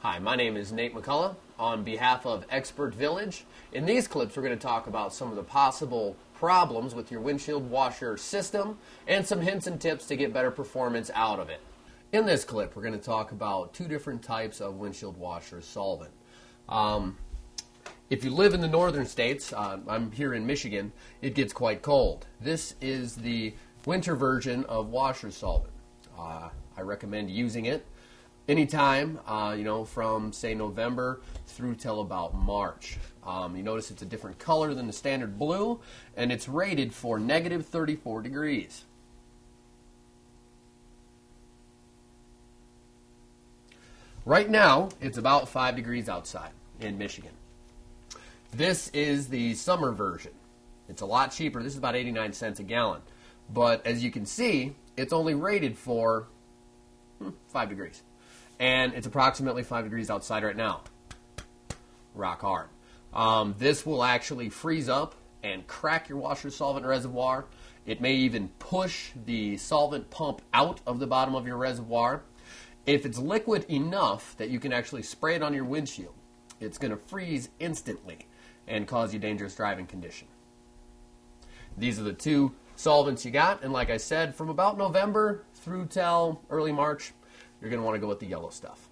Hi, my name is Nate McCullough on behalf of Expert Village. In these clips, we're going to talk about some of the possible problems with your windshield washer system and some hints and tips to get better performance out of it. In this clip, we're going to talk about two different types of windshield washer solvent. If you live in the northern states, I'm here in Michigan, it gets quite cold. This is the winter version of washer solvent. I recommend using it anytime, from say November through till about March. You notice it's a different color than the standard blue, and it's rated for negative 34 degrees. Right now, it's about 5 degrees outside in Michigan. This is the summer version. It's a lot cheaper. This is about 89 cents a gallon. But as you can see, it's only rated for 5 degrees. And it's approximately 5 degrees outside right now. Rock hard. This will actually freeze up and crack your washer solvent reservoir. It may even push the solvent pump out of the bottom of your reservoir. If it's liquid enough that you can actually spray it on your windshield, it's going to freeze instantly and cause you dangerous driving condition. These are the two solvents you got, and like I said, from about November through till early March, you're going to want to go with the yellow stuff.